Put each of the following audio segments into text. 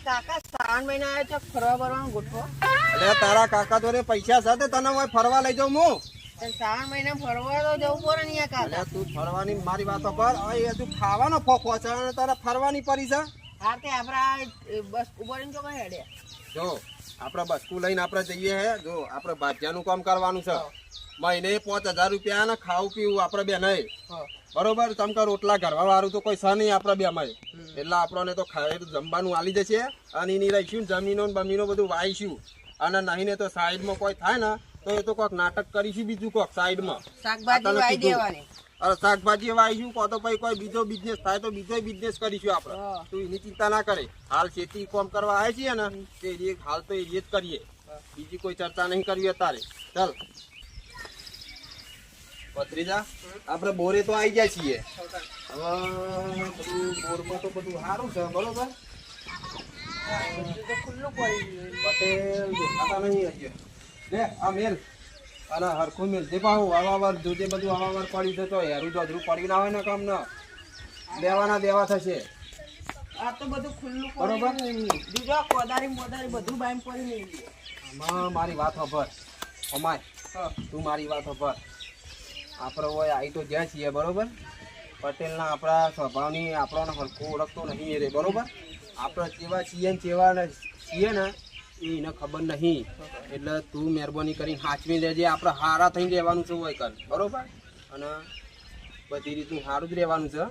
કાકા શ્રાવણ મહિના આવે તો ફરવા બરવાનું ગોઠવો. અરે તારા કાકા જોડે પૈસા સાથે તને હું ફરવા લઈ જાઉં હું. શ્રાવણ મહિના ફરવા તો જવું પડે ને યાર કાકા. અરે તું ફરવાની મારી વાતો પર હવે હજુ ખાવાનો ફોફો છે અને તારે ફરવાની પડી છે. હા તે આપણે બસ ઉભરીને તો કઈ હેડે. જો આપણે બસકું લઈને આપણે જઈએ હે. જો આપણે ભાજ્યાનું કામ કરવાનું છે. મહિને 5000 રૂપિયા ને ખાવું પીવું આપણે બે નહીં બરોબર. તમકે રોટલા ઘરવા વાળું તો કોઈ છે નહીં આપણે બે માં. એટલે આપણને તો જમવાનું આલી જશે અને એની રહીશું જમીનો બમીનો બધું વાઈશું. અને નહીં ને તો સાઈડમાં કોઈ થાય ને તો એ તો કોઈક નાટક કરીશું બીજું કોઈક સાઈડમાં. શાકભાજી વાઈ દેવાની. અરે શાકભાજી વાવીશું કો તો પછી કોઈ બીજો બિઝનેસ થાય તો બીજો બિઝનેસ કરીશું આપણે. તું એની ચિંતા ના કરે. હાલ ખેતી કામ કરવા આવે છીએ ને તે હાલ તો એ જ કરીએ. બીજી કોઈ ચર્ચા નહીં કરવી અત્યારે. ચાલ ભત્રીજા આપણે બોરે તો આવી ગયા છીએ. હવે બધું બોરમાં તો બધું સારું છે બરોબર. ખુલ્લું પડી પટેલ દેખાતા નહીં હજી. લે આ મેલ અને હરખું મેલ જે પાહું અવાવર જોજે બધું અવાવર પડી જતો હેરું જોધરું પડી ના હોય ને કામ ના દેવાના દેવા થશે. આ તો બધું ખુલ્લું બરોબર. બીજો કોદારી મોદારી બધું બાઈમ પડી નહીં. આમાં મારી વાત ખબર અમાય તું મારી વાત ખબર. આપણે હોય આવી તો જ્યાં છીએ બરોબર. પટેલના આપણા સ્વભાવની આપણને હરખું ઓળખતો નહીં રે બરોબર. આપણે કેવા છીએ ને કેવા છીએ ને એને ખબર નહીં. એટલે તું મહેરબાની કરીને સાચવી લેજે. આપણે હારા થઈને રહેવાનું છે હોય કર બરોબર. અને બધી રીતનું સારું જ રહેવાનું છે.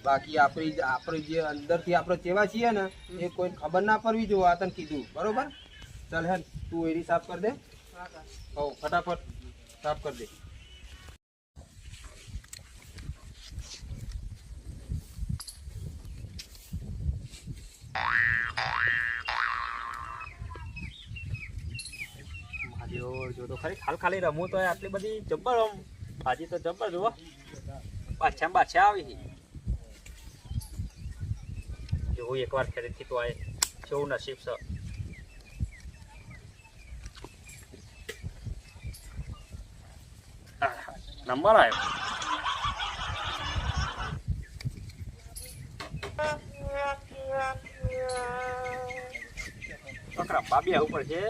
બાકી આપણે જે અંદરથી આપણે કેવા છીએ ને એ કોઈ ખબર ના પડવી જોઈએ. આ તને કીધું બરોબર. ચાલ હે તું એરી સાફ કરી દે. હો ફટાફટ સાફ કરી દે. જો તો ખરી ખાલી રમું તો આટલી બધી જબ્બર રમ ભાજી તો જબ્બર જુઓ બાછા આવી જોવું એકવાર ખરીદથી તો આ કેવું નસીબ છે. નંબર આવ્યો રંબા બી આવું પડશે.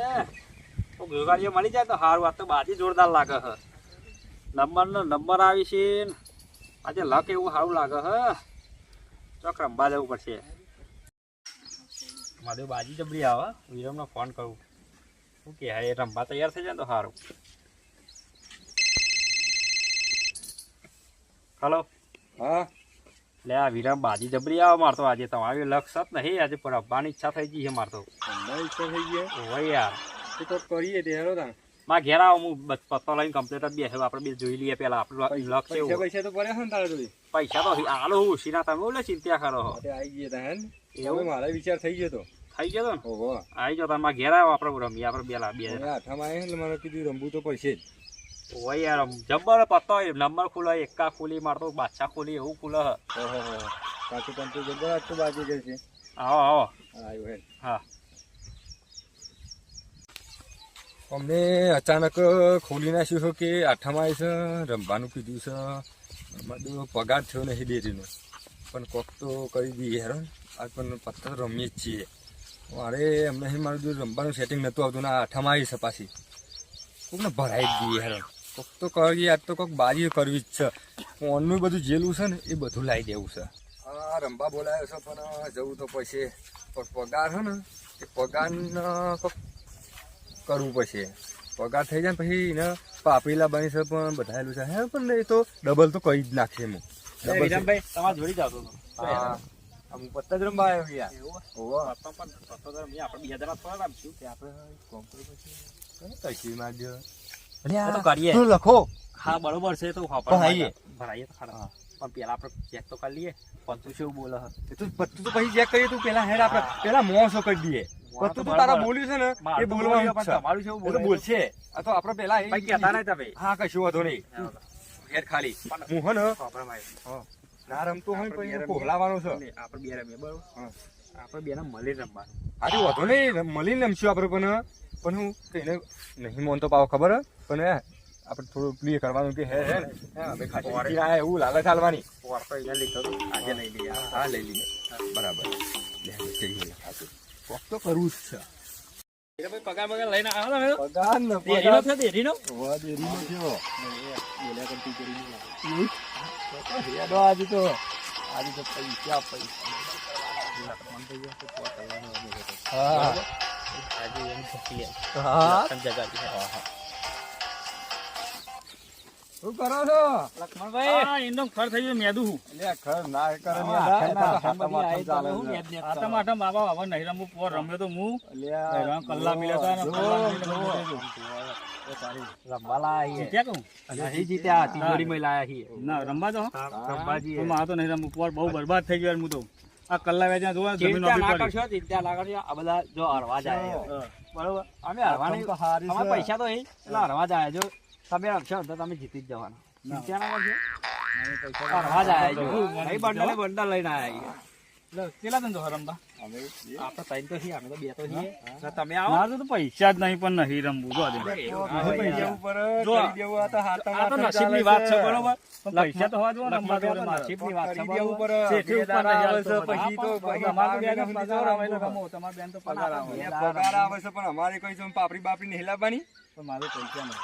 ગોગાડીઓ મળી જાય તો સારું. વાત તો બાજી જોરદાર લાગે હ. નંબર આવી છે આજે લક એવું સારું લાગે હ. ચોક રંબા જવું પડશે. મારે બાજી જબરી આવે. વિરમને ફોન કરું શું કે એ રંબા તૈયાર થઈ જાય તો સારું. હલો હા લે આ વિરમ બાજી જબરી આવે મારતો. આજે તમારી લક્ષ જ નહીં. આજે પણ રમવાની ઈચ્છા થઈ ગઈ છે મારતો. ઈચ્છા થઈ ગઈ હોય યાર તો કરીએ તે હેરો તા. માં ઘેર આવો હું પત્તો લઈને કમ્પ્લીટ જ બેસે. આપણે બે જોઈ લઈએ પેલા આપણું લક્ષ એવું. પૈસા તો પડ્યા ને તારે જોડે. પૈસા તો આલો હું ઉસીના તમે બોલે ચિંતા કરો. આવી ગયા તા હે એવું મારા વિચાર થઈ ગયો તો. થઈ ગયો ને ઓહો આવી જાવ તમે ઘેર આવ્યો. આપણે રમીએ આપણે બે આઠામાં આવે એટલે મને કીધું રમવું તો પડશે જ. હોય યાર જબ્બર પત્તો નંબર ખુલે એકા ખુલી મારતો બાદશાહ ખુલી એવું ખુલે. ઓહો પાછું તંતુ જબર આટલું બાજી ગયું છે. આવો આવો આવ્યો હે. હા અમને અચાનક ખોલી નાખ્યું છે કે આઠામાં આવી છે રમવાનું કીધું છે. બધું પગાર થયો નહીં ડેરીનો પણ કોક તો કરી દઈએ હેરો. આજ પણ પત્તા રમીએ જ છીએ. મારે અમને મારું જો રમવાનું સેટિંગ નહોતું આવતું ને આઠામાં આવી છે પાછી. કોકને ભરાઈ જ દઈએ હેરો. કોક તો કરીએ. આજ તો કોક બાજી કરવી જ છે. ફોનનું બધું જેલું છે ને એ બધું લાવી દેવું છે. હા રમવા બોલાયો છે પણ જવું તો પડશે. પણ પગાર છે ને એ પગારના કોક કરવું પડશે. પગાર થઈ જાય પછી એને પાપડીલા બની છે પણ બધાયેલું છે હે. પણ એ તો ડબલ તો કરી જ નાખશે એમ. વિરમભાઈ તમારે જોડી જાવ તો હા અમુક પત્તા જ રમવા આવ્યો યાર. આપણે બે જણા થોડા રમશું કે આપણે કશી માંડ્યો તો કરીએ. લખો હા બરોબર છે તો ભરાઈએ તો ખરા. પણ પેલા આપણે ચેક તો કરી લઈએ. પત્તું છે એવું બોલે તું પત્તું તો પછી ચેક કરીએ. તું પેલા હેડ આપણે પેલા મોસો કરી દઈએ. પત્તું તો તારા બોલ્યું છે ને એ બોલવાનું છે. તમારું છે એ તો બોલશે. આ તો આપણે પેલા કહેતા નહીં તમે. હા કશું વાંધો નહીં. હેડ ખાલી હું હો ને ના રમતો હોય પછી કોહલાવાનો છે. આપણે બે રમીએ બરોબર. આપણે બે મળી રમવાનું. આજે વાંધો નહીં મળીને રમશું આપણે. પણ હું કઈને નહીં માનતો પાવ ખબર હે. પણ આપણે થોડું પ્લે કરવાનું કે હે એવું લાલચ હાલવાની. લીધો આજે લઈ લઈએ. હા લઈ લઈએ બરાબર. કોક તો કરવું જ છે. પગાર બગાર લઈને આવ્યો ને પગાર ને દેરીનો છે દેરીનો વાહ, દેરીનો થયો. એવું? તો હેડો આજે તો પૈસા હા હા. શું કરો છો? લક્ષ્મણભાઈ આ ઇન્દો ખર થઈ ગયો મેદુ હું અલ્યા ખર ના કરે ને આટમ આટમ બાબા હવે નહીં રમવું પોર રમ્યો તો હું કલ્લા મિલ્યા હતા ને ના રમવા તો મારે તો નહીં રમવું પોર બહુ બરબાદ થઈ ગયો હું તો આ કલ્લા વેચા જોવા જમીન બરોબર અમે હરવાની અમારા પૈસા તો એટલે હરવા જાય જો તમે રમશો તો તમે જીતી જ જવાના ચિંતા ના કરજો હરવા જાય જો ભાઈ બંડલ લઈને આવ્યા કેટલા ધંધો રમવા આપણે ત્રણ તો છીએ અમે તો બે તો છીએ તમે મારે તો પૈસા જ નહીં પણ નહીં રમવું આ તો નસીબની વાત છે બરોબર પણ પૈસા તો હોવા જોઈએ ને રમવા તો નસીબની વાત છે તમારે બેન તો પગાર આવે પગાર આવે છે પણ અમારે કોઈ જો પાપડી બાપડી ને હિલાવવાની પણ મારે પૈસા નહીં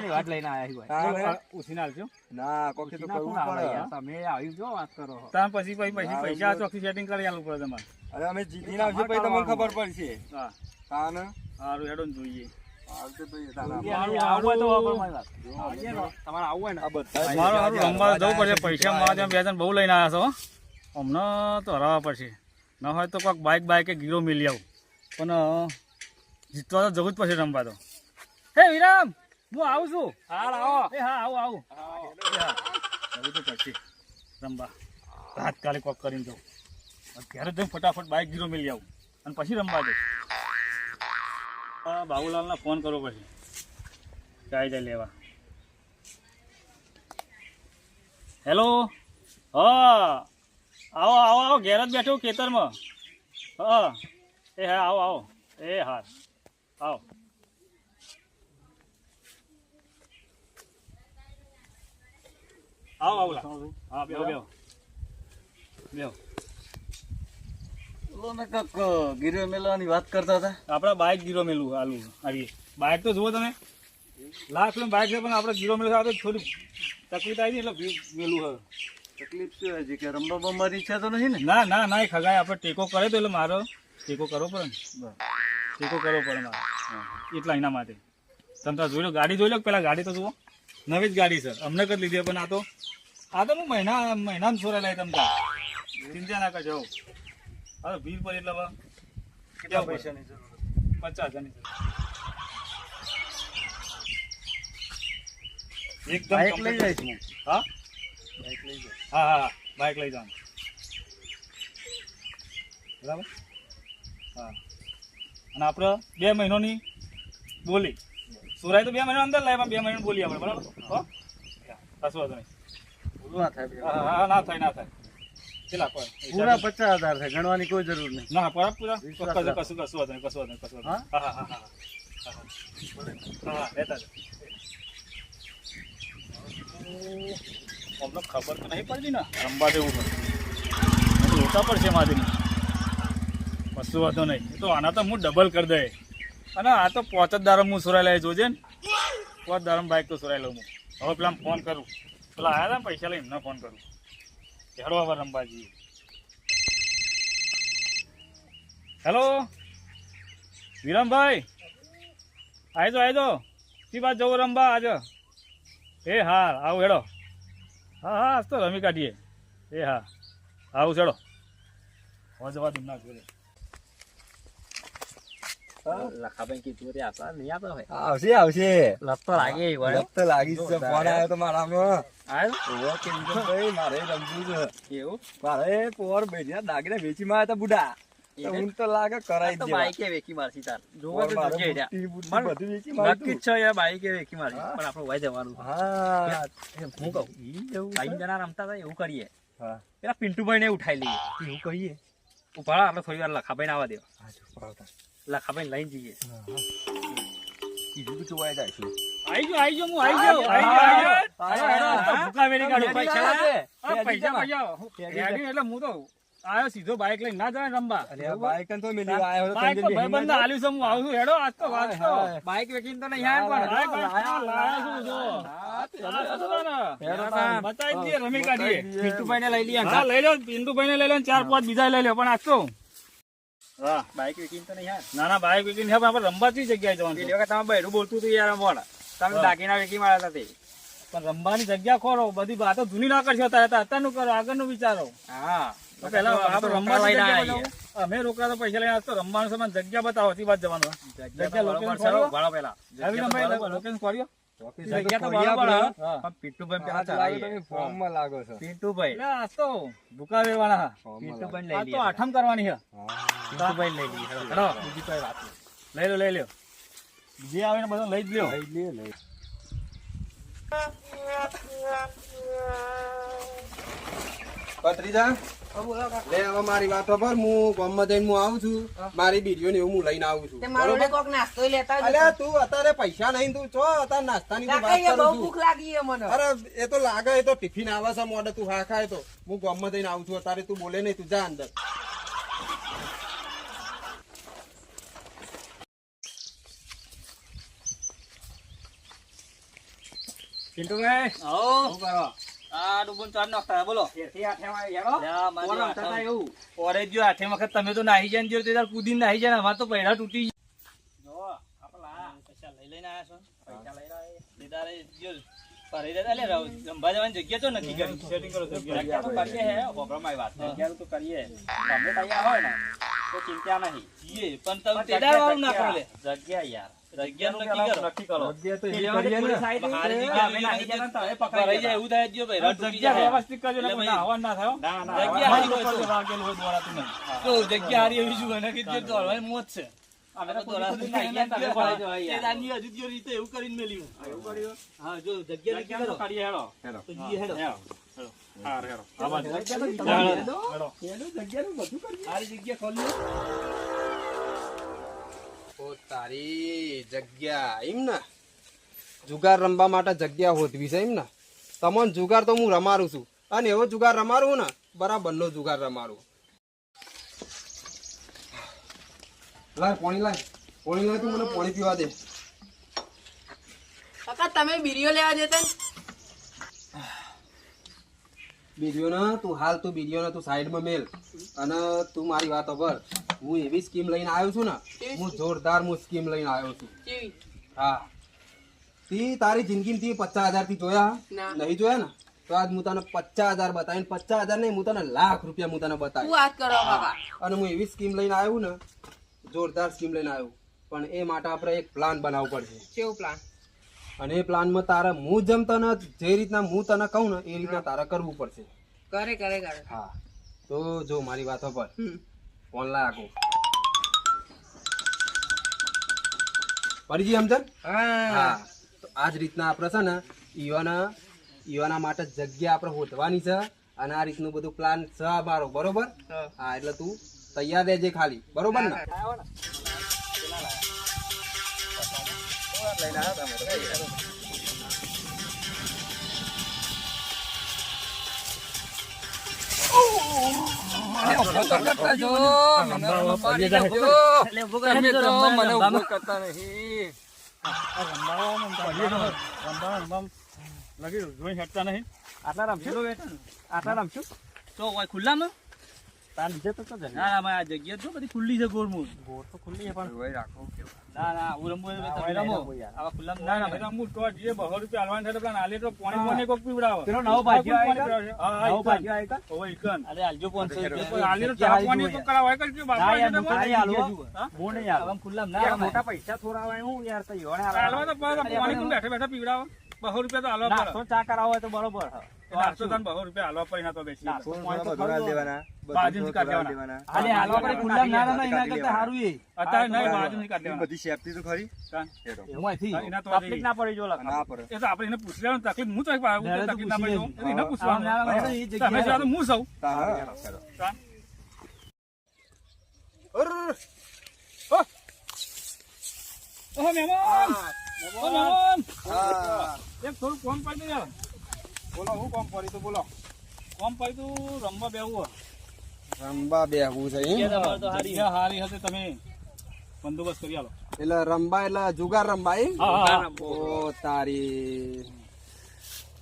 વાત લઈને આવ્યા ઉછીને આવજો ના કોક તો કરવું પડે. તમે આવ્યું જો વાત કરો ત્યાં પછી પૈસા ચોખ્ખી સેટિંગ કરી આલવું પડે તમારે અરે અમે જીતીને આવશે પછી તમને ખબર પડશે. હા તાન સારું હેડો ને જોઈએ આવશે તો એ તાન તમારે આવું હોય ને આ બધા મારું સારું રમવા જવું પડશે પૈસા મારા ત્યાં બે જણ બહુ લઈને આવ્યા છો અમને તો હરાવવા પડશે ન હોય તો કોઈક બાઇક કે ગીરો મિલી આવું પણ જીતવા તો જવું જ પડશે રમવા તો હે વિરામ હું આવું છું એ હા આવું જવું તો પડશે રમવા તાત્કાલિક કોક કરીને જાઉં ત્યારે જ ફટાફટ બાઇક ગીરો મિલી આવું અને પછી રમવા જઈશ બાબુલાલને ફોન કરવો પછી જાય લેવા હેલો હા આવો ઘેર જ બેઠો ખેતરમાં હા એ હા આવો એ હા આવો હા બેહો ગીરો મેળવાની વાત કરતા હતા આપણા બાઇક ગીરો મેલું આવીએ બાઇક તો જુઓ તમે લાખ રૂપિયા બાઇક છે પણ આપણે ગીરો મેળવ તો થોડી તકલીફ આવી એટલે મેલું હવે તકલીફ શું હજી કે રમવા બમવાની ઈચ્છા તો નહીં ને ના એ ખગાય આપણે ટેકો કરે તો એટલે મારો ટેકો કરવો પડે ને ટેકો કરવો પડે મારે એટલા એના માટે તમે તો જોઈ લો ગાડી જોઈ લો પેલા ગાડી તો જુઓ નવી જ ગાડી સર અમને કરી લીધી પણ આ તો હું મહિનામાં છોરા લાવી તમને ચિંતા ના કરજો હવે ભીડ પર એટલે કેટલા પૈસાની જરૂર 50,000 એકદમ લઈ જાય છું હા બાઇક લઈ જાઉં બરાબર હા અને આપણે 2 મહિનાની બોલી સુરાય તો 2 મહિના અંદર લાવે 2 મહિનાની બોલી આપણે બરાબર હો કશું વાંધો નહીં હા ના થાય કેટલા પૂરા 50,000 થાય ગણવાની કોઈ જરૂર નહીં ના પૂરા કશું વાંધો નહીં હા લેતા જ અમને ખબર તો નહીં પડતી ને રમવા દેવું પડે ઓછા પડશે મારી કશું વાંધો નહીં તો આના તો હું ડબલ કરી દે અને આ તો 5 દારમ હું સુરાઈ લાવી જોજે ને 5 દારમ બાઇક તો સુરાઈ લઉં હું હવે પેલા ફોન કરું પેલા આવ્યા હતા ને પૈસા લઈને એમને ફોન કરું હેડો હવે રમવા જઈએ હેલો વિરમભાઈ આવી શી વાત જવું રમવા આજે એ હા આવું હેડો હા આજ તો રમી કાઢીએ એ હા આવું ચડો હવે જવા દઉં ના જોડે લખાભાઈ કીધું તે આપણા નહીં આપે ભાઈ આવશે લત તો લાગે લત તો લાગી છે ફોન આવ્યો તો મારામાં આવ્યો કેમ કે ભાઈ મારે રમવું છે એવું મારે પોર બેઠા દાગીને વેચી માં હતા બુડા હું તો લાગે કરાઈ તો દેવા બાઈકે વેકી મારસી તાર જોવા તો મારે જોજે બુટ્ટી બુટ્ટી પણ બધું વેચી માર્યું. નક્કી જ છે યાર બાઈકે વેકી મારી પણ આપણે વાય જવાનું હા હું કહું ત્રણ જણા રમતા હતા એવું કરીએ હા પેલા પિન્ટુભાઈ ને ઉઠાઈ લઈએ એવું કહીએ ઉભા આપણે થોડી વાર લખાભાઈ આવવા દેવા હા જો પડાવતા લખાભાઈ લઈને જઈએ કીધું કે જોવાય જાય છે આવી ગયો ભૂકા વેરી કાઢું પૈસા એટલે હું તો આયો સીધો બાઈક લઈને ના જાય રમવા. અરે આ બાઈક તો મેલી આયો તો બાઈક તો તંજે ભાઈબંધને આલ્યું છે, હું આવું છું, હેડો, આજ તો વાત તો. બાઈક વેચીને તો નહીં આવ્યા પણ. બાઈક લાયા છું જો. આ શું છે ને? બતાવી દઈએ, રમી કાઢીએ. પિન્ટુભાઈને લઈ લઈએ. હા, લઈ લો, પિન્ટુભાઈને લઈ લો ને 4-5 બીજા લઈ લો, પણ આજ તો હા, બાઈક વેચીને તો નહીં આવ્યા. ના ના, બાઈક વેચીને છે, પણ આપણે રમવા કઈ જગ્યાએ જવાનું છે? પેલી વખત તમે બૈરું બોલતું હતું યાર મોણ. તમે દાગીના વેચી માર્યા હતા તે. પણ રમવાની જગ્યા ખોરો, બધી વાતો જૂની ના કરશો, અત્યારનું કરો, આગળનું વિચારો. હા. તો પહેલા આપણે રમવાની લઈને જગ્યા આવીએ. બતાવો. અમે રોકડા તો પૈસા લઈને આજ તો રમવાનું છે, મને જગ્યા બતાવો, તી વાત જવાનું. જગ્યા લોકેશન બરોબર છે, ખોલ્યો? ઉભારો પહેલા. રવિરામભાઈ, લોકેશન ખોલ્યો? જગ્યા તો ખોલ્યા બરોબર આપણે. હ. હા. પણ પિન્ટુભાઈ પહેલા લાગે ચલાવીએ. તમે ફોર્મમાં લાગો છો પિન્ટુભાઈ. એટલે આજ તો ભૂકા વેરવાના હા. ફોર્મમાં પિન્ટુભાઈને આજ લઈ તો લઈએ. આઠમ કરવાની છે. પિન્ટુભાઈને લઈ લઈએ. હેડો, બીજી કોઈ વાત નહીં. લઈ લો. જે આવે ને બધું લઈ જ લ્યો. લઈ લે લઈ ભત્રીજા, લે હવે મારી વાત ખબર, હું ગામમાં જઈને હું આવું છું, મારી બીડીઓ ને એવું હું લઈને આવું છું. તે મારો બરોબર? કોક નાસ્તો લેતા આવજો. અલ્યા તું અત્યારે પૈસા નહીં, તું છો અત્યારે નાસ્તાની તું વાત કાકા, એ બહુ કરું ભૂખ છું. લાગી છે મને. અરે એ તો લાગે, એ તો ટિફિન આવે છે મોડે, તું હા ખાય તો હું ગામમાં જઈને આવું છું, અત્યારે તું બોલે નહીં, તું જા અંદર. પિન્ટુભાઈ. આવો. શું કરો? આ ડૂબન ચાર નાખતા બોલો. ફેરથી હાથેમાં યારો. લ્યા, મારી કોણ વાત રમતા હતા સાંભળ. એવું? ઓરે જો આઠે વખત તમે તો નાહી જાય ને જો તે તાર કૂદીને નાહી જાય ને અમાર તો પૈડા તૂટી જાય. જો આપણે પૈસા લઈ લઈને આયા છો. પૈસા લઈ રહ્યા. લીધા રે જો ભરી દેતા લે રંભા જવાની જગ્યા તો નક્કી કરી. સેટિંગ કરો જગ્યા તો કરીએ હે હોબરામાઈ વાત. જગ્યાનું તો કરીએ. તમે તૈયાર હોય ને તો ચિંતા નહીં. જીએ પણ તમે તેદાર વાળું ના કરો લે. જગ્યા યાર. જગ્યાનું નક્કી કરો. જગ્યા તો પેલી વખતે પોલીસ આવી હતી. મારી અમે જગ્યા નાહી ગયા હતા ને તમે ભરાઈ પકડાઈ જાય એવું થાય જો ભાઈ રડ તૂટી જગ્યા જાય. વ્યવસ્થિત કરજો એટલે એટલે કોઈ ભાઈ આવવાનું ના થાય હો. જગ્યા હારી હોય તો વાગેલું હોય દોરાતું નહીં. તો જગ્યા હારી એવી શું હોય ને કે જે દોડવાની મોત છે. અમે તો દોરાતું નાહી ગયા તમે ભરાઈ જાઓ યાર. તેદારની હજુ જો રીતે એવું કરીને મેલ્યું. એવું કર્યું? હા જો જગ્યા નક્કી જગ્યાનું કરો. તો કરીએ હેડો. તો જીએ હેડો. હારી જગ્યા ખોલ્યો. ઓ તારી જગ્યા એમ ને, જુગાર રમવા માટે જગ્યા હોતવી છે એમ ને. તમને જુગાર તો હું રમાડું છું, અને એવો જુગાર રમાડું ને બરાબરનો જુગાર રમાડું. લાય પાણી લાય તું મને પાણી પીવા દે. કાકા, તમે બીડીઓ લેવા જતા ને? બીડીઓ તું સાઈડમાં મેલ, અને તું મારી વાત સાંભળ. હું એવી સ્કીમ લઈને આવ્યો છું ને, હું જોરદાર સ્કીમ લઈને આવ્યો છું. કેવી? હા, તી તારી જિંદગી 50,000 થી જોયા ના. નહીં જોયા ને, તો આજ હું તને 50,000 બતાવીને 50,000 નહીં, હું તને લાખ રૂપિયા હું તને શું બતાવી. વાત કરો કાકા? અને હું એવી સ્કીમ લઈને આવ્યો ને, જોરદાર સ્કીમ લઈને આવ્યો, પણ એ માટે આપણે એક પ્લાન બનાવવો પડશે. કેવું પ્લાન? અને એ પ્લાનમાં તારે હું જેમ તને જે રીતના હું તને કહું ને એ રીતના તારે કરવું પડશે. કરે. હા, તો જો મારી વાત પર હમ. ઓનલાઈન આગો પડીજી સમજણ. હા, તો આ જ રીતના આપણે છે ને ઈવાના માટે જગ્યા આપણે હોતવાની છે, અને આ રીતનું બધું પ્લાન છે મારો, બરોબર. હા. હા, એટલે તું તૈયાર રહેજે ખાલી, બરોબર ને. આટલા રમશું? તો હોય ખુલ્લામાં તાર નીચે તો તો જગ્યા. ના ના, આ જગ્યા તો બધી ખુલ્લી છે ગોળમૂળ. ગોળ તો ખુલ્લી છે પણ ના ના, હું રમવું હોય તો તમે ના, રમો. ના, યાર. આવા ખુલ્લામાં ના રમાય. રમવું તો જે 200 રૂપિયા હાલવાના થાય તો પેલા નાલે તો પાણી કોક પીવડાવો. પેલો નવો ભાગ્યો પાણી આવ્યો? પીવડાવશે. હા, નવો ઈકન. ભાગ્યો આવ્યો? ઓવે, ઈકન. અરે હાલજો 500 કોઈ રૂપિયા. હાલી તો જગ્યા ચા હારી પાણી જુઓ તો યાર. કરાવાય કે શું બાપા ના યાર, છે હું તો તમારે? નહીં હાલવો. હા? હું નહીં હાલવો. આમ ખુલ્લામાં ના યાર, રમાય. મોટા પૈસા થોડા હું યાર તો યોને હાલવા તો પાણી કોણ બેઠા બેઠા પીવડાવો? 200 રૂપિયા તો હાલવા પડે. નાસ્તો ચા કરાવો હોય તો બરોબર હ. તો નાસ્તો તને 200 રૂપિયા હાલવા પડે, ના તો બેસી. નાસ્તો પાણી તો ખરું જ. બાજુથી કાઢી દેવાના. હાલે હાલવા પડે ખુલ્લામાં ના રમાય, એના કરતા સારું એ. અત્યારે નહીં, બાજુથી કાઢી દેવાના. બધી સેફટી તો ખરી. કાન. એવું અહીંથી એના તો તકલીફ ના પડી જો લખા. ના પડે. એ તો આપણે એને પૂછી લેવાનું, તકલીફ હું તો પાડું, ત્યારે તો તકલીફ ના પડી પૂછી તો એને પૂછવાનું. ના, ના, ના, એ જગ્યાએ તમે જાઓ તો હું સૌ. કાન. ઓહો, મહેમાન! ઓ મહેમાન! એક થોડું કોમ પાડી દો યાર. બોલો, હું કામ પડી તો બોલો. કોમ પાડી તું રમવા બેવું. રંબા બેહવું છે એમ? જગ્યા હારી હશે, તમે બંદોબસ્ત કરી આલો. એટલે રંબા એટલે જુગાર રંબા એમ? હા. ઓ તારી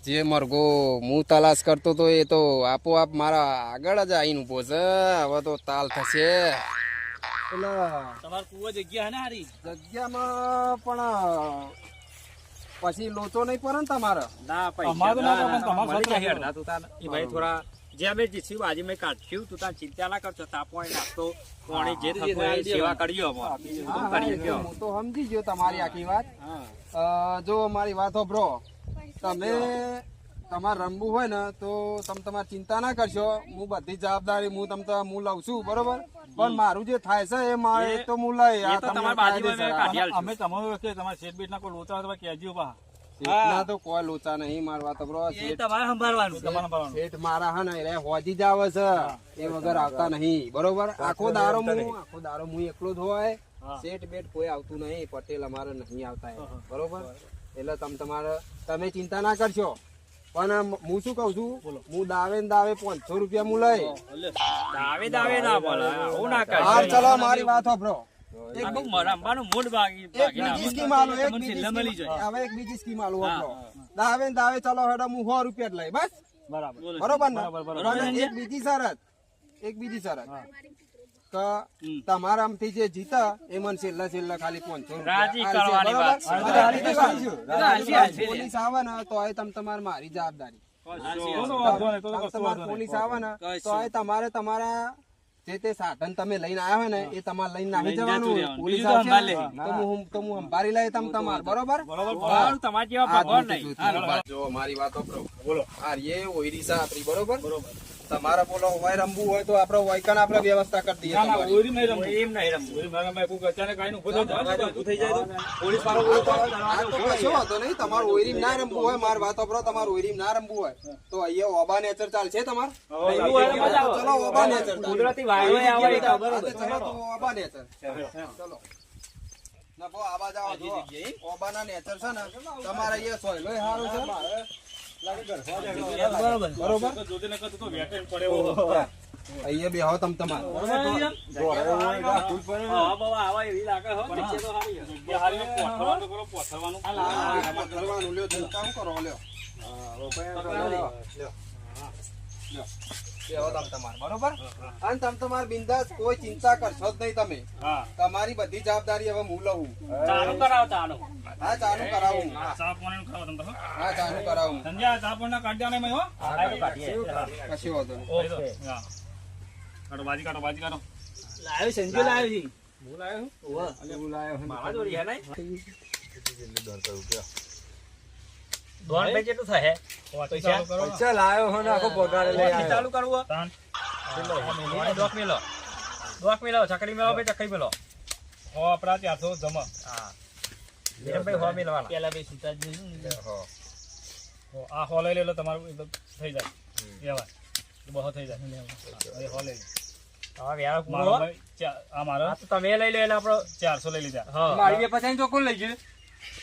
જે મરઘો હું તલાશ કરતો તો એ તો આપોઆપ મારા આગળ જ આવીને ઉભો છે. હવે તો તાલ થશે. એટલે તમારે કુવો જગ્યા હે ને હારી? જગ્યામાં પણ પછી લોચો નહીં પડે ને તમારે? ના અમારે તો ના પૈસા પણ તમારે મળી સાથે જાય હેડતા તું તાન. એ ભાઈ થોડા જે અમે જીત્યું બાજી મેં કાઢ્યું તું તાન ચિંતા ના કરજો. તાપવાણી નાખતો પાણી જે થતું હોય એ સેવા કરીએ અમે. હા, કરીએ હા, કયો. હું તો સમજી ગયો તમારી આખી વાત. હા. જો મારી વાત સાંભળો, તમે તમારે રમવું હોય ને તો તમે તમારી ચિંતા ના કરશો. હું બધી જવાબદારી હું લઉં છું, બરોબર? પણ મારું જે થાય છે એ મારે તો હું લઈ. એ તો તમારી બાજુમાં મેં કાઢી આલશું. અમે તમારું કે તમારે શેઠ બેટ ના કોઈ લોચા હોય તો કહેજો પા. શેઠના તો કોઈ લોચા નહીં. મારી વાત સાંભળો. તમારે સંભાળવાનું. શેઠ મારા હા ને એ હોજી જ આવે છે, એ વગર આવતા નહીં, બરોબર? આખો દારો હું એકલો જ હોય. શેઠ બેટ કોઈ આવતું નહીં. પટેલ અમારે નહીં આવતા એ, બરોબર? એટલે તમે ચિંતા ના કરશો. પણ હું શું કઉ છું, હું દાવે ને દાવે 500 રૂપિયા હું લઈ. દાવે ના બોલે. આવું ના કરે. હા, ચલો મારી વાત સાંભળો. એક બહુ રમવાનું મૂડ ભાગી એક બીજી સ્કીમ આલો, હવે એક બીજી સ્કીમ આલો આપણો. દાવે ને દાવે ચલો હેડો હું 100 રૂપિયા જ લઈ, બસ. બરોબર ને? અને એક બીજી શરત કે તમારામાંથી જે જીતા એ મને છેલ્લા ખાલી 500 રાજી રૂપિયા કરવાની વાત છે. બરોબર? અને હારી જઈશું. પોલીસ આવે ને તો એ તમારે મારી જવાબદારી. તમારે પોલીસ આવે ને તો એ તમારા જે તે સાધન તમે લઈને આવ્યા હોય ને એ તમારે લઈને નાખી જવાનું. પોલીસ આવશે ને તો હું સંભાળી લઈ તમારે, બરોબર? તમારા જેવા ભગવાન નહીં. જો મારી વાત બોલો. આ રે ઓઈરીસા આપણી, બરોબર? તમારે બોલો હોય રમવું હોય તો આપણે વાયકાને આપણે વ્યવસ્થા કરી દઈએ. એમ નહીં રમવું. આ તો કશો વાંધો નહીં. તમારે ઓઈરીમ ના રમવું હોય, મારી વાત સાંભળો, તમારે ઓઈરીમ ના રમવું હોય તો અહીંયા ઓબા નેચર ચાલશે તમારે? ચલો ઓબા નેચર કુદરતી વાયરો આવે એ ખબર જ હોય. ચલો તો ઓબા નેચર ચલો. ના બો આવા જાવ જો ઓબાના નેચર છે ને તમારે અહીંયા સોયલોય હારું છે. બરોબર? અહીંયા બેહો તમારે. પથરવાનું લ્યો, ચિંતા શું કરો? લ્યો તમારે, બરોબર? અને તમારે બિંદાસ કોઈ ચિંતા કરશો જ નહીં. તમે તમારી બધી જવાબદારી હવે હું લઉં. ચાલુ કરાવો ચાલુ. હા, ચાલુ કરાવું. હા, ચાલુ કરાવું. કશી વાંધો નહીં. પૈસા લાયો હો ને આખો પગાર લઈ આવ્યો. ચાલુ કરવું દોક મેલો ચકડી મેલો ભાઈ ચકડી મેલો. આપડા 400 જમા. હા ભાઈ હો મેલવાના. પેલા બે સુતા જ આ હો લઈ લે તમારું થઈ જાય. વ્યવહાર બહુ થઈ જાય. હો લઈ લે. હવે વ્યારો પૂરો. આ મારો તો તમે લઈ લો એટલે આપણો 400 લઈ લીધા. હા મારી બે પચાસ તો કોણ લઈ ગયું?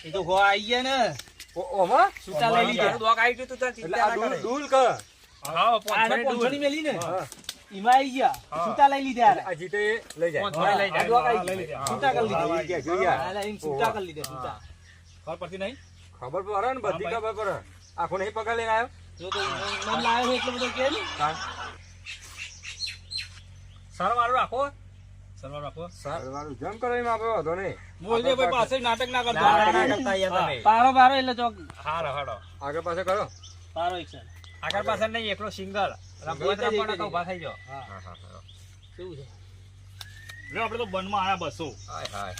એ તો હો આવી ગયા ને. ઓમાં સુતા લઈ લીધા. દોક આવી ગયું તું તાર એટલે ચિંતા આ ના કરે. ડૂલ કર. હા 500 ની મેલી ને એમાં આવી ગયા. સુતા લઈ લીધા. આ જીતે લઈ જાય. 500 લઈ જાય. લઈ લીધા. સુતા કરી લીધા. આવી ગયા, જોઈ ગયા. હાલા એમ સુતા કરી લીધા. સુતા ખબર પડતી નહીં. ખબર પડે ને, બધી ખબર પડે. આખો નહીં પગાર લઈને આવ્યો. જો તો મન લાવ્યો એટલો બધો કે ને. સર મારું રાખો. સરવાર રાખો. સરવાળું જેમ કરો એમ આપણે વાંધો નહીં. બોલજે ભાઈ પાસે નાટક ના કરતો. ના કરતા યાર તમે. પારો પારો એટલે ચોક હારો હારો. આગળ પાછળ કરો. પારો એક છે. આગળ પાછળ નહીં એકલો સિંગલ. રમવાના તો ઊભા થઈ જાઓ. હા હા હા. કેવું છે? લે આપણે તો બંધમાં આયા 200. હાય હાય.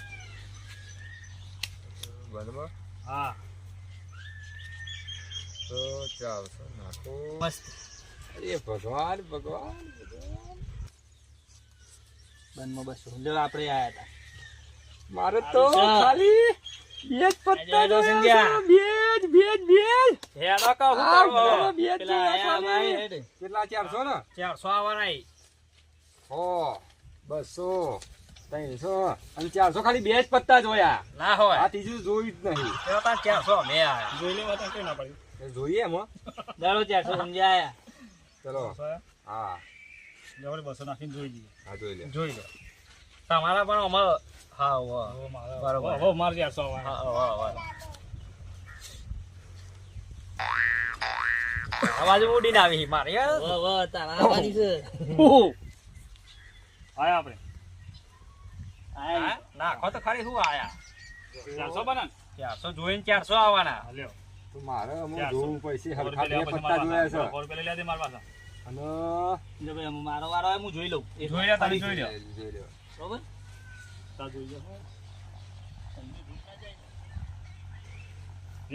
બરાબર. હા તો 400 નાખો. મસ્ત. અરે ભગવાન ભગવાન. બંધમાં 200. લે આપણે આયા હતા. મારે તો ખાલી બે જ પત્તા જો સંજ્યા. હેડો કહું કરવો. પેલા આયા ભાઈ હેડે. કેટલા 400 ને? 400 આવવાના. 100 200 300 અને 400 ખાલી બે જ પત્તા જોયા. ના હોય. આ ત્રીજું જોયું જ નહીં. એનો તાર 400 મે આયા. જોઈ લેવા તો કઈ ના પડ્યું. એ જોઈએ એમ હો. દાડો 400 સમજ્યા આયા. ચલો હા આપણે 200 નાખીને જોઈ લઈએ. હા જોઈ લે જોઈ લો તમારા પણ અમાર હા બરોબર હવે મારે 400 આવવાના. આ બાજુ ઉડીને આવી મારી આયા આપણે નાખો તો ખરી શું આયા 400 બને ને? 400 જોઈને 400 આવવાના હા, લ્યો. તો મારે અમુક 400. જોવું પડશે 100 હરખા રૂપિયા બે પછી પત્તા મારા જોયા પાસે. 100 રૂપિયા લઈ લે દે મારા પાસે. અને મારો વારો આવે હું જોઈ લઉં જોઈ લે, તમે જોઈ લે. જોઈ લે બરોબર તા જોઈ લે.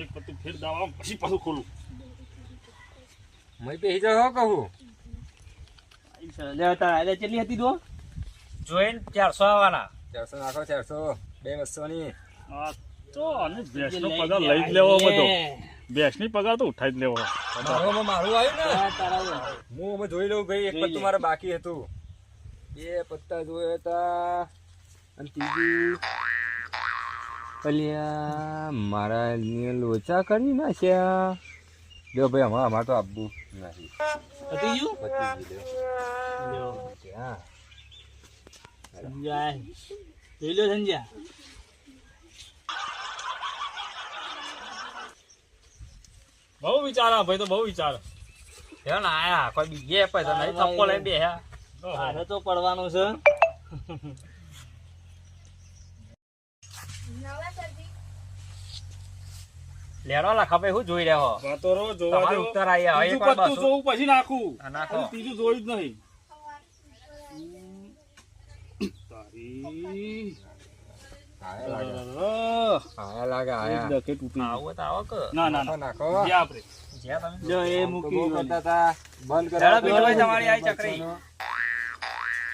એક પત્તું ફેર દાવા પછી પાછું ખોલું. મેં પેહી જાવ કહું કેટલી હતી તો જોઈને 400 આવવાના 400 નાખો 400 બે 200 ની આ તો અને ભેંસનો પગાર લઈ જ લેવો બધો. ભેંસની પગાર તો ઉઠાઈ જ લેવો. મારું આવ્યું ને હું અમે જોઈ લઉં ભાઈ એક પત્તું મારે બાકી હતું બે પત્તા જોયા હતા અને ત્રીજી અલ્યા મારા લોચા કરી નાખ્યા જો ભાઈ હમણાં અમારે તો આપવું નથી હતી ગયું પતી ગયું ત્યાં સંજય જોઈ લો સંજય બહુ વિચારા ભાઈ, તો બહુ વિચાર. હે ને આયા કોઈ બીજે પૈસા નહીં થપ્પો લઈ બેહ્યા આને તો પડવાનું છે લેડો લખા ભાઈ હું જોઈ રહ્યો વાતો રો જોવા તમારું દો. ઉત્તર આયા હવે ત્રીજું એક વાર પત્તું બસો. જોવું પછી નાખું. હા, નાખો. હજુ ત્રીજું જોયું જ નહીં. તારી આયા લાગે આયા ડકે તૂટી ગયું. આવો તો આવો કે ના ના નાખો ના નાખો જ્યાં આપણે જ્યાં તમે જો એ આમ તો મૂકી બહુ કરતા હતા બંધ લેડો કરાવો બીજુભાઈ તમારી આઈ ચકરી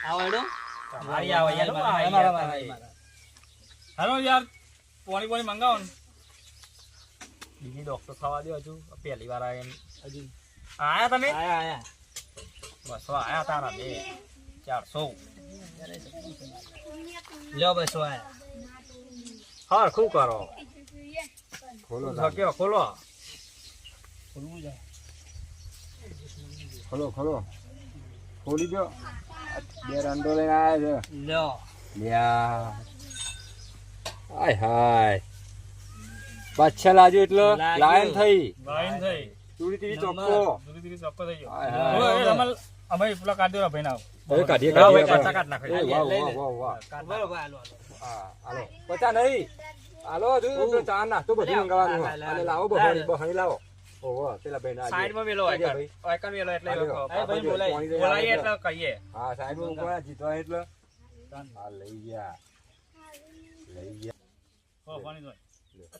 આવો હેડો તમારી આવે યાર હાલો યાર પાણી પાણી મંગાવો ને. બીજી ડોક્ટર થવા દો હજુ પહેલી વાર આયા એમ હજુ આયા તમે આયા બસો આયા તારા બે 400 લ્યો બસો આયા હરખું કરો ખોલો થક્યો ખોલો ખોલો ખોલો ખોલી દો બે રંડો લઈને આવ્યા છે લ્યો લ્યા હાય હાય પાછા લાજો એટલે લાગ્યો. લાયન થઈ લાઈન થઈ. તુડી તીડી ચોખ્ખો ધીરે ધીરે ચોખ્ખો થઈ ગયો. હાય હાય. ઓય, એ રમલ, અમે પેલા કાઢી દેવા ભાઈ ના. હવે કાઢીએ લાવો કાઢીએ ભાઈ, કાઢ નાખો. એ વાહ વાહ વાહ વાહ બરોબર હાલો હા હાલો પચા નહીં હાલો હજુ તો ચા નાસ્તો બધું મંગાવવાનું હોય. અને લાવો બહારી બહારી લાવો ઓહો પેલા ભાઈ ના સાઈડમાં મેલો ભાઈ આઈકન મેલો એટલે હાલો. એ ભાઈ બોલાઈએ એટલે કહીએ હા સાહેબ મૂકવાના જીતવા એટલે હા લઈ ગયા લઈ ગયા હો, પાણી જોઈ.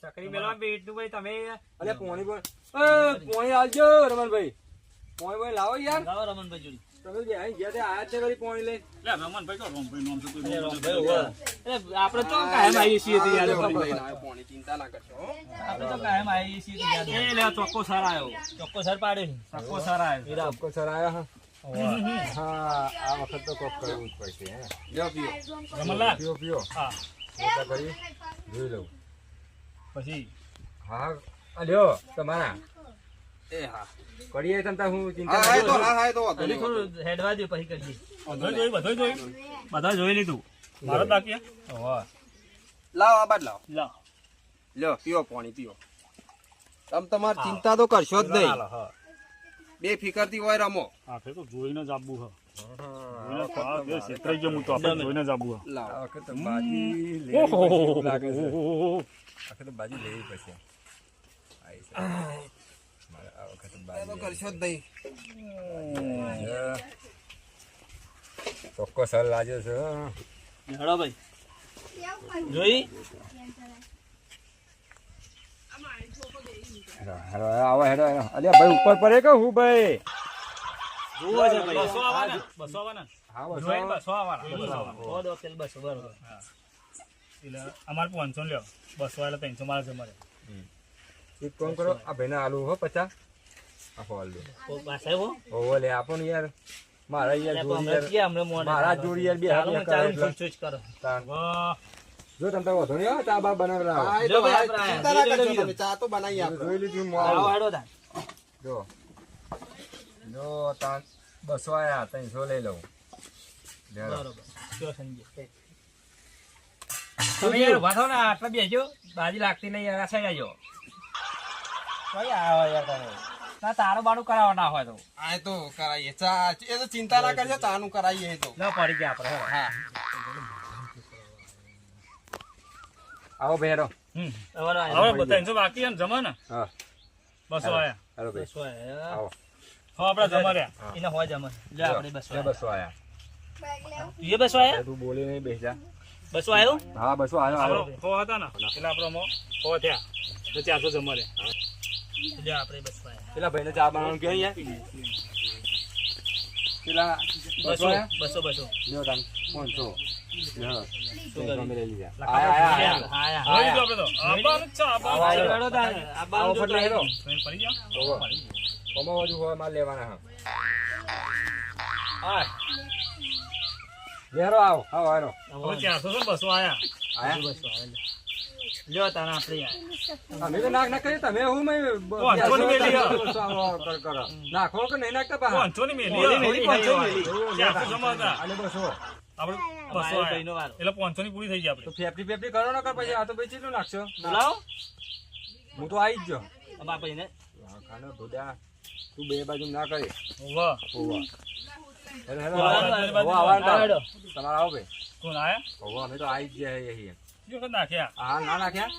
ચકરી મેલો બેટનું ભાઈ તમે અલે પોણી પણ પોણી આવજો રમણભાઈ પોણી ભાઈ લાવો યાર લાવો રમણભાઈ જોડી તમે જે અહીં ગયા તે આયા જ છે વળી પોણી લઈને લે, રમણભાઈ કહો, રમણભાઈ નામ છે તો આપણે તો કાયમ આવીએ છીએ તો યાર પાણી ચિંતા ના કરશો હો. આપણે તો કાયમ આવીએ છીએ તો યાર એ લે, ચોખ્ખો સાર આવ્યો. ચોખ્ખો સર પાડે ચોખ્ખો સાર આવ્યો. આપકો સર આયા હા આ વખત તો કોક કરવું જ પડશે હે લ્યો પીઓ. રમણલાલ. પીઓ પીઓ હા, મોટા કરી જોઈ લઉં પછી હા અલ્યો તમારા એ હા કરીએ તમતા હું હા ચિંતા હા એ ના તો કરો. હા હા એ તો વાંધો પેલી નહીં, વાંધો થોડું હેડવા દે પછી કરીએ બધું જોયું, બધું જોયું. બધા જોઈ લીધું. મારે જ બાકી હે? ઓહો. નહીં. લાવો આ બાદ લાવો લાવ. લ્યો પીઓ પાણી પીઓ તમે તમારી ચિંતા તો કરશો જ નહીં બે ફિકરથી હોય રમો આખરે તો જોઈને જ આપવું હે. જોઈને જ આ બે છેતરાઈ ગયો હું તો, આપણે જોઈને જ આપવું હે. લાવો આ વખત તો બાજી લેવી પડશે એવું લાગે છે ઓહો. આ વખત તો બાજી લેવી પડશે આઈ છે. મારે આ વખત તો એ બાજી તો લેવી કરશો જ નહીં છે. ચોખ્ખો સર લાગ્યો છે હેડો ભાઈ જોઈ હેડો આવો હેડો હેડો અલ્યા ભાઈ ઉપર પડે કે હું ભાઈ જુઓ છે ભાઈ 200 આવવાના, 200 આવવાના. હા જોઈને બસ 200 આવવાના. સો દો પેલ બસો બરોબર એટલે અમારે 500 લ્યો. 200 એટલે 300 મારે જમાડે. એક કામ કરો આ ભાઈને આલુ હો 50 આ ફોલ દો પાછા હો ઓવો લે આપો ને યાર મારા યાર જોડી હમણાં યાર ક્યાં હમણાં મોડે મારા જોડી યાર બે હાથ ચાલો કરે ચાલો એટલે. ચૂચ કરો તાણ. વાહ. જો તમે તો વધુ નહીં હો ચા બા બનાવેલા આવો. હા એ જો તો ભાઈ, હા, આપણે ચિંતા ના જોઈ કરશો લીધું. તમે ચા તો બનાવી આપો જોઈ લીધું હું આવો આવું. હેડો તા જો જો તાન 200 આયા 300 લઈ લઉં લેરો. બરોબર જો સમજી તમે યાર ઉભા થો ને આટલા બેસજો બાજી લાગતી નહીં યાર આ સાઈડ આવજો કઈ આવો યાર તમે ના તારું બારું કરાવવા ના હોય તો આ તો કરાઈએ ચા એ તો ચિંતા ના કરજો ચાનું કરાઈએ એ તો ન પડી ગયા આપણે હેડો. હા આવો ભેરો. હવે બતાવીને બાકી એમ જમા ને હા 200 આયા હાલો ભાઈ આવો. હો આપડા જમા રહ્યા એને હોય જમા લે આપણે 200 200 આયા. એ 200 આયા તું બોલી નહીં બેસી જા. 200 આયો હા 200 આયો આયો. આપણો હો હતા ને એટલે આપણો હો થયા તો 400 જમા રહ્યા લે આપણે 200 આયા પેલા ભાઈને ચા બનાવવાનું કે અહીંયા પેલા 200 200 લ્યો તાન 500 લ્યો તો તમે લઈ લીધા. આયા આયા હવે આપણે તો આબાનું છે આબાનું છે આવો ફટલા હેરો. પડી ગયા ઓહો કોમો બાજુ હોય માલ લેવાના હા. લેરો આવો આવો આવો. હવે 400 છે 200 આયા આયા લ્યો તારા આપણે અમે તો નાખ ના કરીએ તમે હું મેં પાંચસો ની મેલી નાખો કે નહીં નાખતા પાછા? 500 ની મેલી 500 ની મેલી 400 જમા હતા આલે 200 આપણે 200 આયા એટલે 500 ની પૂરી થઈ ગઈ તો આપણે ફેફડી ફેફડી કરો ને કર પછી આ તો પછી કેટલું નાખશો? બોલાવો હું તો આવી જ જો બાપા ને ખાનો ભૂડા તું બે બાજુ ના કરી વાહ ઓવા હેલો હેલો બોલાવો, ઓવા આવવાનું તમારે આવો ભાઈ કોણ આયા ઓવા અમે તો આવી જ જાય અહીં જો કે નાખ્યા હા ના નાખ્યા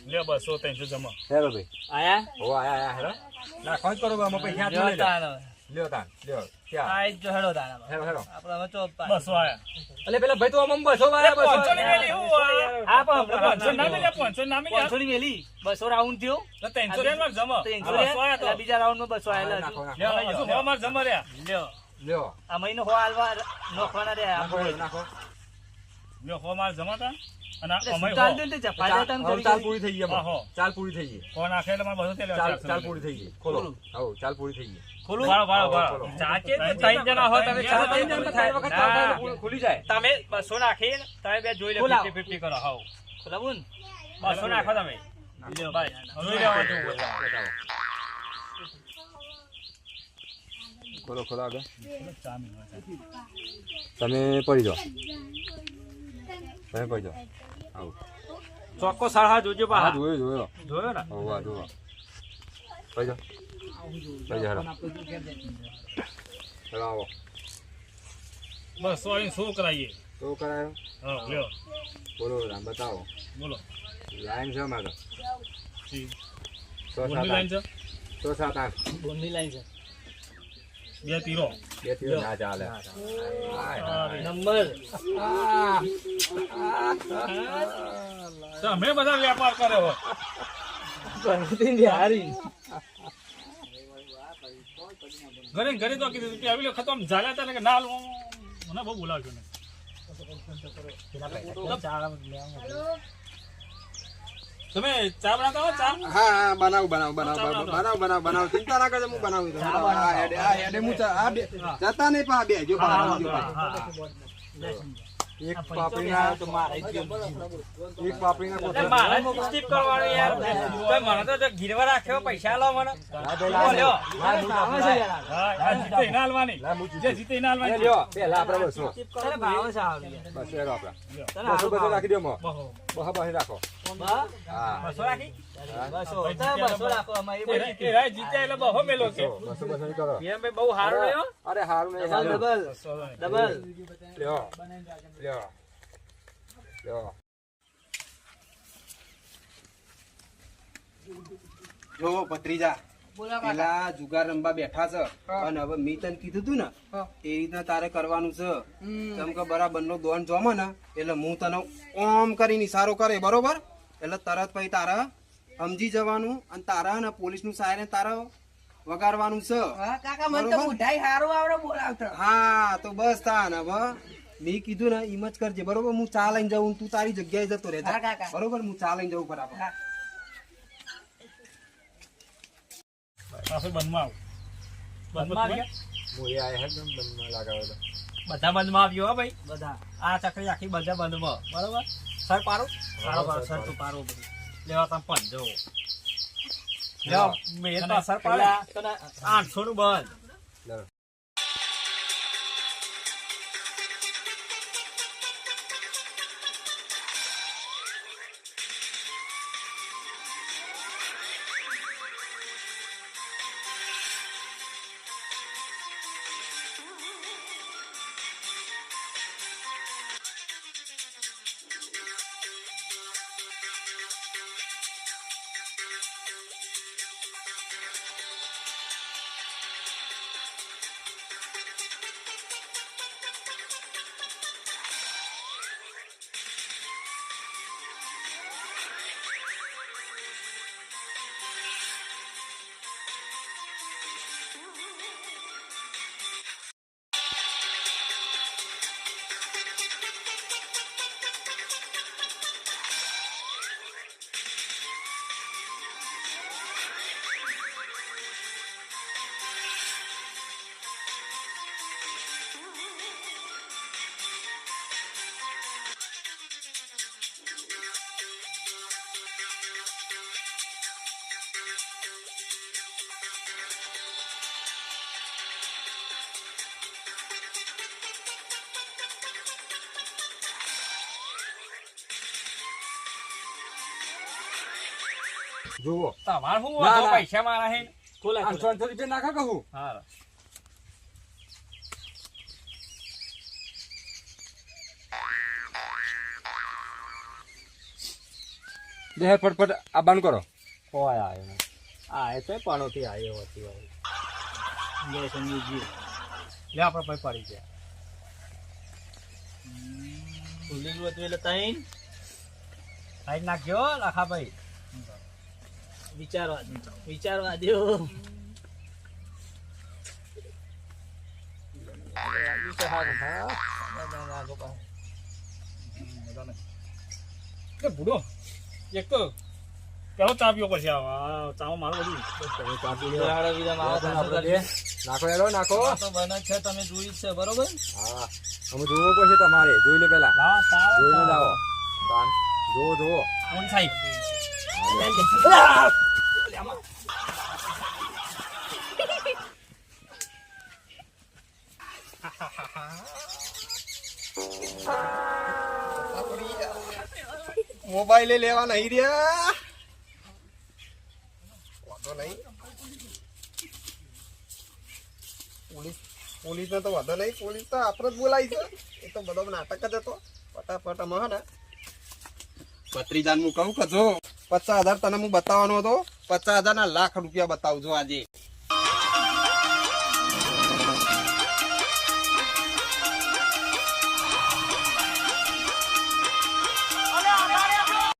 લે 200 300 જમા હેલો ભાઈ આયા ઓવા આયા હેલો નાખો જ કરો અમે પૈસા આપી લઈ લ્યો તાન લ્યો ક્યાં આઈ જો હેડો તારા હેલો હેલો આપણે હવે 200 આયા અલે પેલા ભાઈ તો અમમ 200 વાળા 500 ની મેલી હું આ પણ 500 ના મેલી 500 ના મેલી 500 ની મેલી 200 રાઉન્ડ થયો તો 300 રેન માં જમા 300 આયા બીજા રાઉન્ડ માં 200 આયેલા લ્યો હજુ અમાર જમા રહ્યા લ્યો લ્યો આ મહિનો હો હાલવા નોખવાના રે નાખો નાખો લ્યો હો માર જમા તા અને અમે ચાલ દે ચાલ પૂરી થઈ ગઈ હા, હા. ચાલ પૂરી થઈ ગઈ કોણ નાખે એટલે મારે બધું તેલ ચાલ ચાલ પૂરી થઈ ગઈ ખોલો આવો ચાલ પૂરી થઈ ગઈ ખોલું વાળો વાળો ખોલો. ચાચે ત્રણ જણા હો તમે ચાલ ત્રણ જણ થાય વખત ચાલ થાય, ખુલી જાય તમે 200 નાખી તમે બે જોઈ લો ખોલાવો. 50 કરો હાવ ખોલાવું ને 200 નાખો તમે લ્યો ભાઈ જોઈ લેવા તું ખોલો ખોલો આગળ તમે પડી જાઓ તમે પડી જાઓ આવો ચોક્કો સાળા જોજો હા પા જોયો જોયો જોયો ને હોવા જોવા પડી જાઓ પડી જાઓ હેલો આવો 200 શું કરાઈએ તો કરાયો હા લ્યો બોલો રામ બતાવો બોલો લાઈન છે મારે જી. 6 બોલની લાઈન 7 છે 8 6 7 8 બોનની લાઈન છે બે તીરો બે થી ના ચાલે નંબર તમે બધા વેપાર કર્યો હો ગણપતિ હારી ઘરે ઘરે તો કીધું કે આવી લો ખતમ ઝાલ્યા તા ને કે ના લો મને બહુ બોલાવજો ને તમે ચા બનાવતા હો ચા હા હા બનાવ ચિંતા ના કરજો હું બનાવી દઉં આ હેડે હું જતા નહીં પા બે જો બહાર જો એક પાપડીના એક પાપડીના કોથળા. મારે સ્ટીપ કરવાનો યાર તો મને તો ગીરવા રાખ્યો પૈસા લો મને બોલ્યો હા જીતે ના હાલવાની જે જીતે ના એ હાલવાની લ્યો પેલા આપણે 200 તને ભાવ છે આવડી બસ એ લો આપણા તને 200 200 રાખી દો મો બહુ બહા બહી રાખો બા હા 200 રાખી 200 રાખો અમારી બધી એ રાય જીતે એટલે બહુ મેલો છે 200 200 ની કરો એમ બહુ હારો રહ્યો અરે હારું નહીં હારું. ડબલ લ્યો લ્યો લ્યો જો ભત્રીજા પેલા જુગાર રમવા બેઠા છે અને હવે મેં તને કીધું તું ને એ રીતના તારે કરવાનું છે કેમ કે બરાબર નો દોન જોમો ને એટલે હું તને ઓમ કરીને ઈશારો કરે બરોબર એટલે તરત પછી તારે સમજી જવાનું અને તારા ને પોલીસ નું સાયરન તારે વગાડવાનું છે કાકા મને તો બુઢાઈ હારું આવડે બોલાવતો હા તો બસ તા ને હવે મેં કીધું ને એમ જ કરજે બરોબર હું ચા લઈને જાઉં તું તારી જગ્યાએ જતો રહે હા, કાકા. બરોબર હું ચા લઈને જવું બરાબર પાછો બંધમાં આવ બંધમાં આવી ગયા? મોરી આયા હે ને બંધમાં લગાવ્યો તો. બધા બંધમાં આવ્યો હો ભાઈ બધા આ ચકરી આખી બધા બંધમાં બરોબર સર પારો પારો સર તું પારો બધું લેવા તમે પણ જવો લેવા મેં તો સર પાડ્યા 800 નું બંધ લ્યો. જુઓ તમારે શું ના, વાંધો? ના. પૈસા મારા હે ખોલાય 500 રૂપિયા નાખા કહું હા દે ફટફટ આ બંધ કરો કોઈ આવ્યો નહીં. આ એ તો પાણોથી આવ્યો હતી હવે. લે સંજીવજી લે આપણે પૈ પડી ગયા ખુલ્લી ગયું હતું એટલે તઈન સાઈડ નાખજો લાખાભાઈ. વિચારવા દો. એ બુડો એક તો પેલો ચા પીવો પડશે ચામાં મારું બધું નાખો હેરો નાખો તો બને છે તમે જોઈ જ છે બરોબર. હા અમે જોવો પડશે તમારે જોઈ લે પેલા જોઈને લાવો તાન જોવો કોણ થાય મોબાઈલ લેવા નહીં રહ્યા વાંધો નહીં પોલીસ ને તો વાંધો નહીં પોલીસ તો આપણે જ બોલાય છે એ તો બધો નાટક જ હતો ફટાફટ અમે હે ને ભત્રીજાને હું કહું કે જો 50,000 તને હું બતાવવાનો હતો 50,000 ના લાખ રૂપિયા બતાવજો આજે